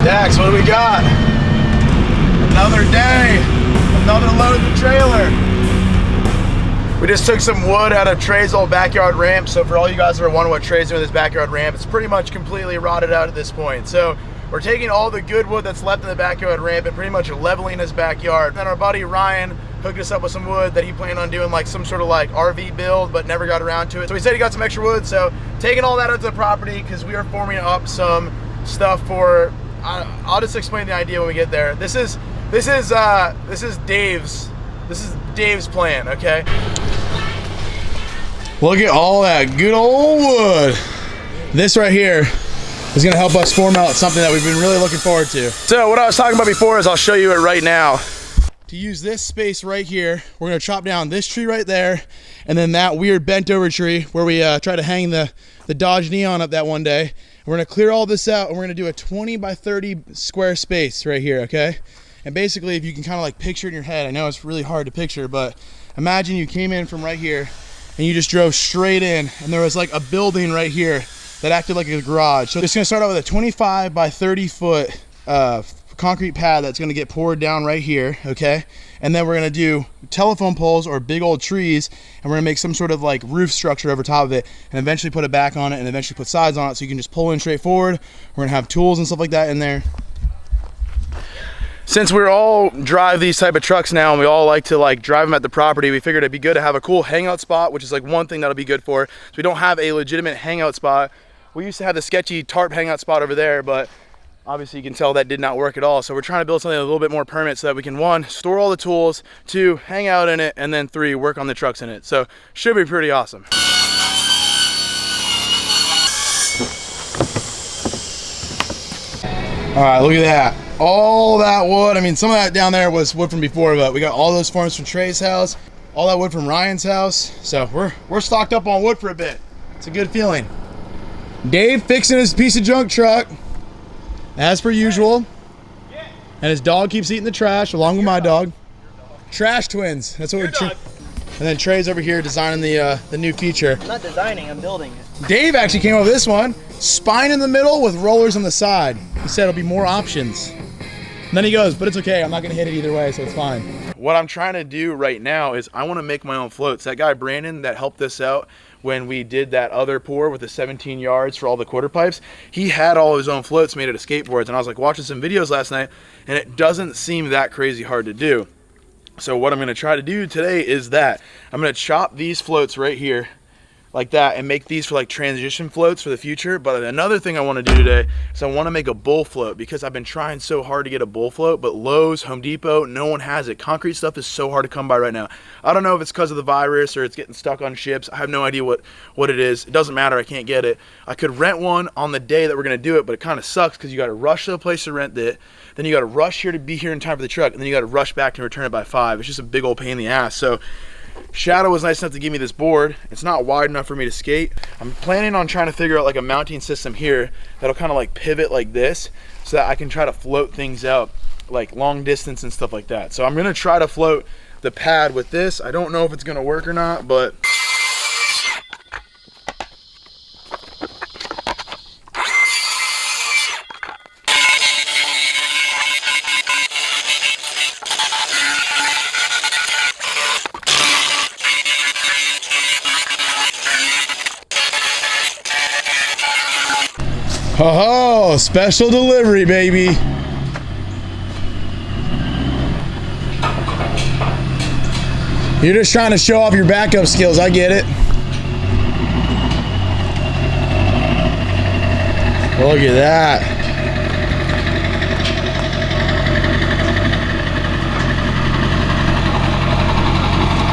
Dax, what do we got? Another day, another load in the trailer. We just took some wood out of Trey's old backyard ramp. So for all you guys that are wondering what Trey's doing with this backyard ramp, it's pretty much completely rotted out at this point. So we're taking all the good wood that's left in the backyard ramp and pretty much leveling his backyard. Then our buddy Ryan hooked us up with some wood that he planned on doing like some sort of like RV build, but never got around to it. So he said he got some extra wood. So taking all that out to the property because we are forming up some stuff for, I'll just explain the idea when we get there. This is Dave's plan, okay? Look at all that good old wood. This right here is gonna help us form out something that we've been really looking forward to. So what I was talking about before is I'll show you it right now. To use this space right here, we're gonna chop down this tree right there, and then that weird bent over tree where we try to hang the Dodge Neon up that one day. We're gonna clear all this out and we're gonna do a 20 by 30 square space right here, okay? And basically, if you can kind of like picture it in your head, I know it's really hard to picture, but imagine you came in from right here and you just drove straight in and there was like a building right here that acted like a garage. So it's gonna start out with a 25 by 30 foot concrete pad that's gonna get poured down right here, okay? And then we're gonna do telephone poles or big old trees, and we're gonna make some sort of like roof structure over top of it and eventually put it back on it and eventually put sides on it so you can just pull in straight forward. We're gonna have tools and stuff like that in there. Since we all drive these type of trucks now and we all like to like drive them at the property, we figured it'd be good to have a cool hangout spot, which is like one thing that'll be good for. So we don't have a legitimate hangout spot. We used to have the sketchy tarp hangout spot over there, but obviously you can tell that did not work at all. So we're trying to build something a little bit more permanent so that we can, one, store all the tools, two, hang out in it, and then three, work on the trucks in it. So should be pretty awesome. All right, look at that. All that wood. I mean, some of that down there was wood from before, but we got all those forms from Trey's house, all that wood from Ryan's house. So we're stocked up on wood for a bit. It's a good feeling. Dave fixing his piece of junk truck, as per usual. And his dog keeps eating the trash along with my dog. Trash twins. That's what we're. And then Trey's over here designing the new feature. I'm not designing, I'm building it. Dave actually came up with this one. Spine in the middle with rollers on the side. He said it'll be more options. And then he goes, but it's okay, I'm not gonna hit it either way, so it's fine. What I'm trying to do right now is I wanna make my own floats. That guy, Brandon, that helped us out when we did that other pour with the 17 yards for all the quarter pipes, he had all his own floats made out of skateboards. And I was like watching some videos last night and it doesn't seem that crazy hard to do. So what I'm gonna try to do today is that I'm gonna chop these floats right here like that and make these for like transition floats for the future. But another thing I want to do today is I want to make a bull float because I've been trying so hard to get a bull float, but Lowe's, Home Depot, no one has it. Concrete stuff is so hard to come by right now. I don't know if it's because of the virus or it's getting stuck on ships. I have no idea what it is. It doesn't matter, I can't get it. I could rent one on the day that we're gonna do it, but it kind of sucks because you got to rush to the place to rent it, then you got to rush here to be here in time for the truck, and then you got to rush back and return it by 5. It's just a big old pain in the ass. So Shadow was nice enough to give me this board. It's not wide enough for me to skate. I'm planning on trying to figure out like a mounting system here that'll kind of like pivot like this so that I can try to float things out like long distance and stuff like that. So I'm gonna try to float the pad with this. I don't know if it's gonna work or not, but oh, special delivery, baby. You're just trying to show off your backup skills, I get it. Look at that.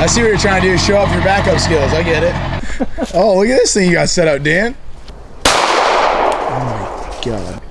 I see what you're trying to do, show off your backup skills, I get it. Oh, look at this thing you got set up, Dan. God.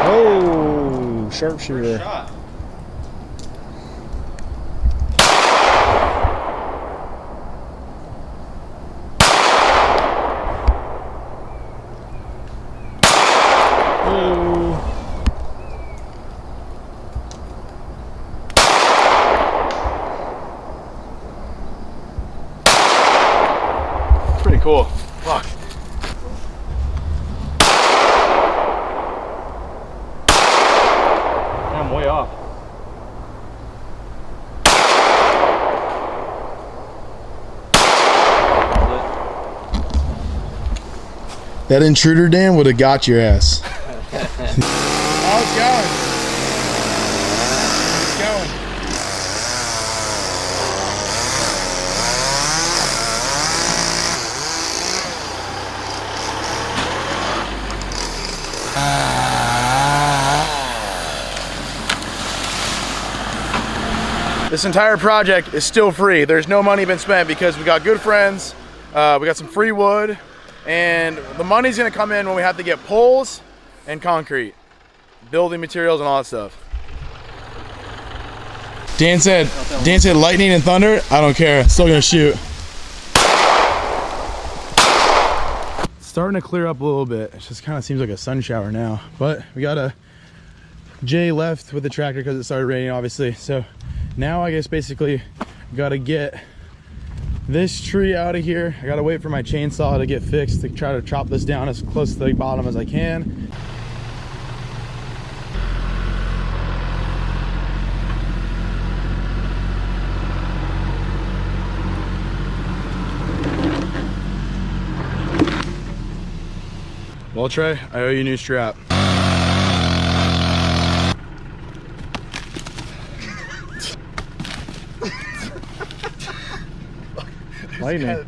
Oh, sharpshooter. cool. Fuck. I'm way off. That intruder, Dan, would have got your ass. Oh, it's going. It's going. This entire project is still free. There's no money been spent because we got good friends, we got some free wood, and the money's gonna come in when we have to get poles and concrete, building materials and all that stuff. Dan said lightning and thunder, I don't care, still gonna shoot. It's starting to clear up a little bit. It just kind of seems like a sun shower now, but we got a Jay left with the tractor because it started raining, obviously. So now I guess basically gotta get this tree out of here. I gotta wait for my chainsaw to get fixed to try to chop this down as close to the bottom as I can. Well, Trey, I owe you a new strap. Lightning. Hey,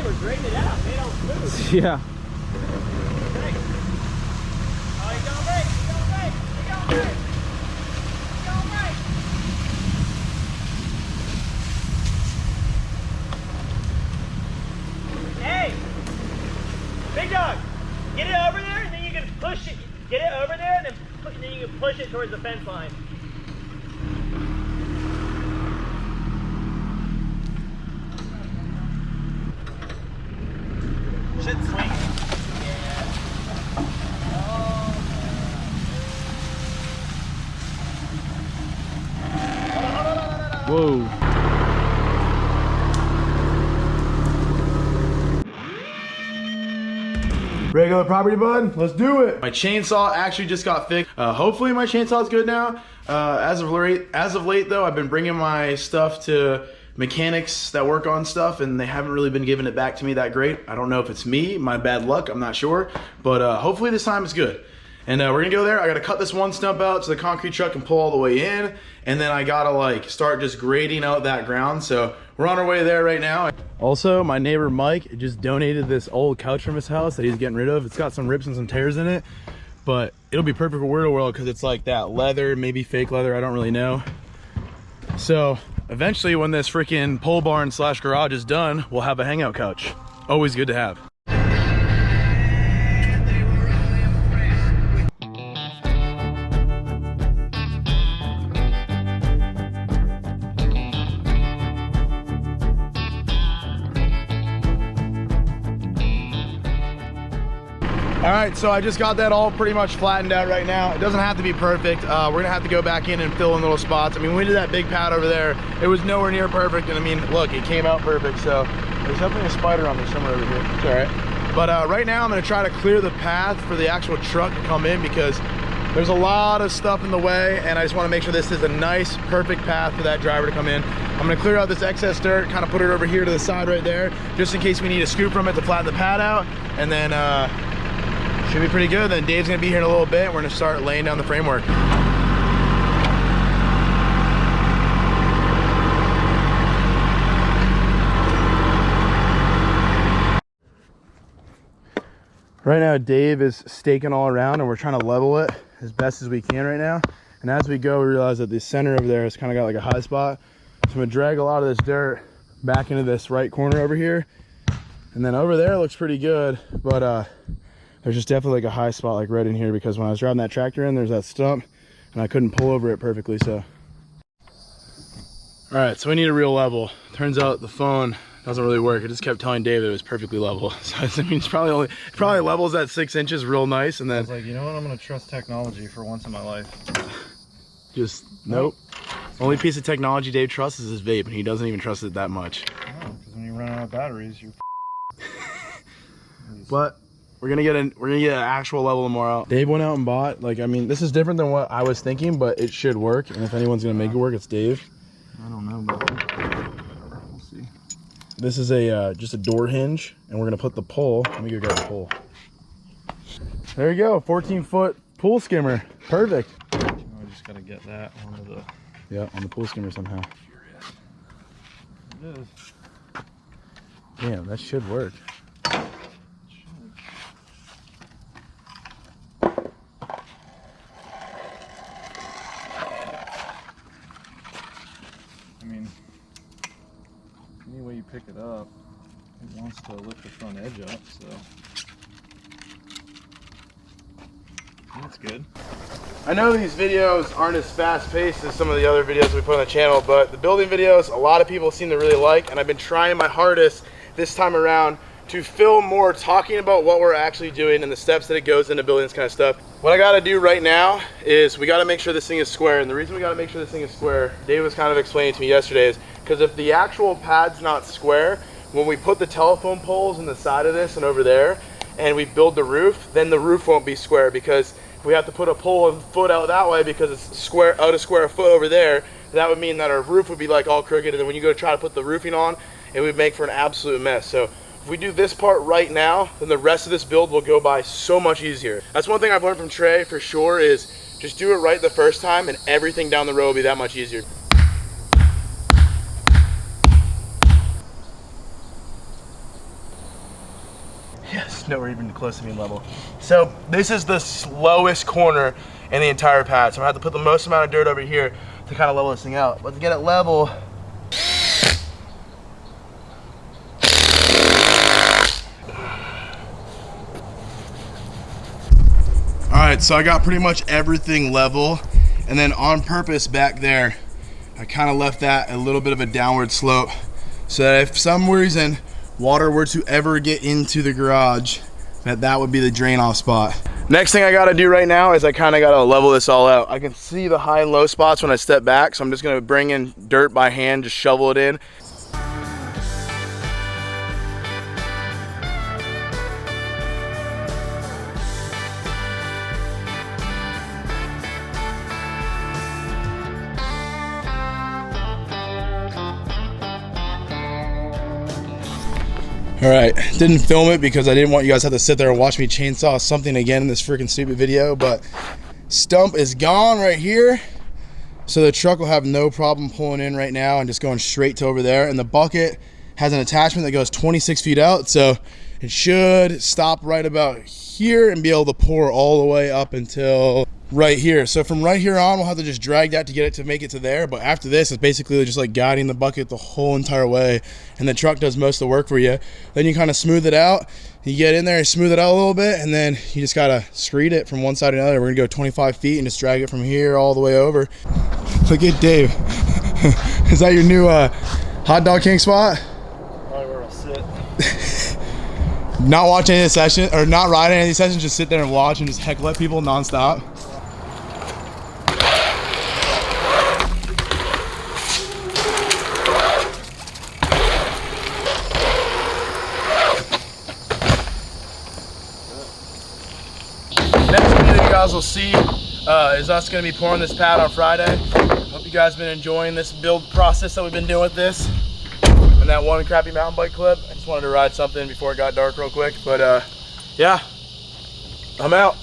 we're grading it out. They don't move. Yeah. Oh, you're going right. You're going right. You're going right. You're going right. Hey, big dog, get it over there, and then you can push it. Get it over there, and then you can push it towards the fence line. Should swing. Whoa. Regular property, bud. Let's do it. My chainsaw actually just got fixed. Hopefully my chainsaw is good now. As of late, though, I've been bringing my stuff to mechanics that work on stuff, and they haven't really been giving it back to me that great. I don't know if it's me, my bad luck, I'm not sure, but hopefully this time it's good. And we're gonna go there. I gotta cut this one stump out so the concrete truck can pull all the way in, and then I gotta like start just grading out that ground. So we're on our way there right now. Also, my neighbor Mike just donated this old couch from his house that he's getting rid of. It's got some rips and some tears in it, but it'll be perfect for WEIRDO WORLD because it's like that leather, maybe fake leather, I don't really know. So eventually when this freaking pole barn / garage is done, we'll have a hangout couch. Always good to have. All right, so I just got that all pretty much flattened out right now. It doesn't have to be perfect. We're gonna have to go back in and fill in little spots. I mean, when we did that big pad over there, it was nowhere near perfect. And I mean, look, it came out perfect. So there's definitely a spider on there somewhere over here. It's all right. But right now I'm gonna try to clear the path for the actual truck to come in because there's a lot of stuff in the way, and I just wanna make sure this is a nice, perfect path for that driver to come in. I'm gonna clear out this excess dirt, kind of put it over here to the side right there, just in case we need a scoop from it to flatten the pad out. And then, should be pretty good. Then Dave's gonna be here in a little bit. We're gonna start laying down the framework. Right now, Dave is staking all around and we're trying to level it as best as we can right now. And as we go, we realize that the center over there has kind of got like a high spot. So I'm gonna drag a lot of this dirt back into this right corner over here. And then over there looks pretty good, but there's just definitely like a high spot like right in here because when I was driving that tractor in, there's that stump and I couldn't pull over it perfectly. So All right, so we need a real level. Turns out the phone doesn't really work. It just kept telling Dave that it was perfectly level. So I mean, it's probably levels at 6 inches real nice, and then I was like, you know what? I'm gonna trust technology for once in my life. just nope. Only piece of technology Dave trusts is his vape, and he doesn't even trust it that much. No, because when you run out of batteries, you're. But we're gonna get an actual level tomorrow. Dave went out and bought, like, I mean, this is different than what I was thinking, but it should work. And if anyone's gonna make it work, it's Dave. I don't know, but we'll see. This is a just a door hinge, and we're gonna put the pole. Let me go grab the pole. There you go, 14-foot pool skimmer. Perfect. I just gotta get that onto the. Yeah, on the pool skimmer somehow. It is. Damn, that should work. I mean, any way you pick it up, it wants to lift the front edge up, so that's good. I know these videos aren't as fast-paced as some of the other videos we put on the channel, but the building videos, a lot of people seem to really like, and I've been trying my hardest this time around to film more talking about what we're actually doing and the steps that it goes into building this kind of stuff. What I gotta do right now is we gotta make sure this thing is square, and the reason we gotta make sure this thing is square, Dave was kind of explaining to me yesterday, is because if the actual pad's not square, when we put the telephone poles in the side of this and over there, and we build the roof, then the roof won't be square, because if we have to put a pole and foot out that way because it's square out a square foot over there, that would mean that our roof would be like all crooked, and then when you go to try to put the roofing on, it would make for an absolute mess. So if we do this part right now, then the rest of this build will go by so much easier. That's one thing I've learned from Trey for sure, is just do it right the first time and everything down the road will be that much easier. Yes, nowhere even close to being level. So this is the slowest corner in the entire pad. So I'm gonna have to put the most amount of dirt over here to kind of level this thing out. But to get it level, all right, so I got pretty much everything level, and then on purpose back there, I kind of left that a little bit of a downward slope, so that if for some reason water were to ever get into the garage, that would be the drain off spot. Next thing I gotta do right now is I kind of gotta level this all out. I can see the high and low spots when I step back, so I'm just gonna bring in dirt by hand, just shovel it in. All right, didn't film it because I didn't want you guys to have to sit there and watch me chainsaw something again in this freaking stupid video, but stump is gone right here. So the truck will have no problem pulling in right now and just going straight to over there. And the bucket has an attachment that goes 26 feet out, so it should stop right about here and be able to pour all the way up until right here. So from right here on, we'll have to just drag that to get it to make it to there. But after this, it's basically just like guiding the bucket the whole entire way, and the truck does most of the work for you. Then you kind of smooth it out. You get in there and smooth it out a little bit, and then you just gotta screed it from one side to another. We're gonna go 25 feet and just drag it from here all the way over. Look at Dave. Is that your new hot dog king spot? Probably where I'll sit. Not watching any of the sessions, or not riding any of these sessions, just sit there and watch and just heckle at people nonstop. Next video you guys will see is us going to be pouring this pad on Friday. Hope you guys have been enjoying this build process that we've been doing with this. And that one crappy mountain bike clip. I just wanted to ride something before it got dark real quick. But yeah, I'm out.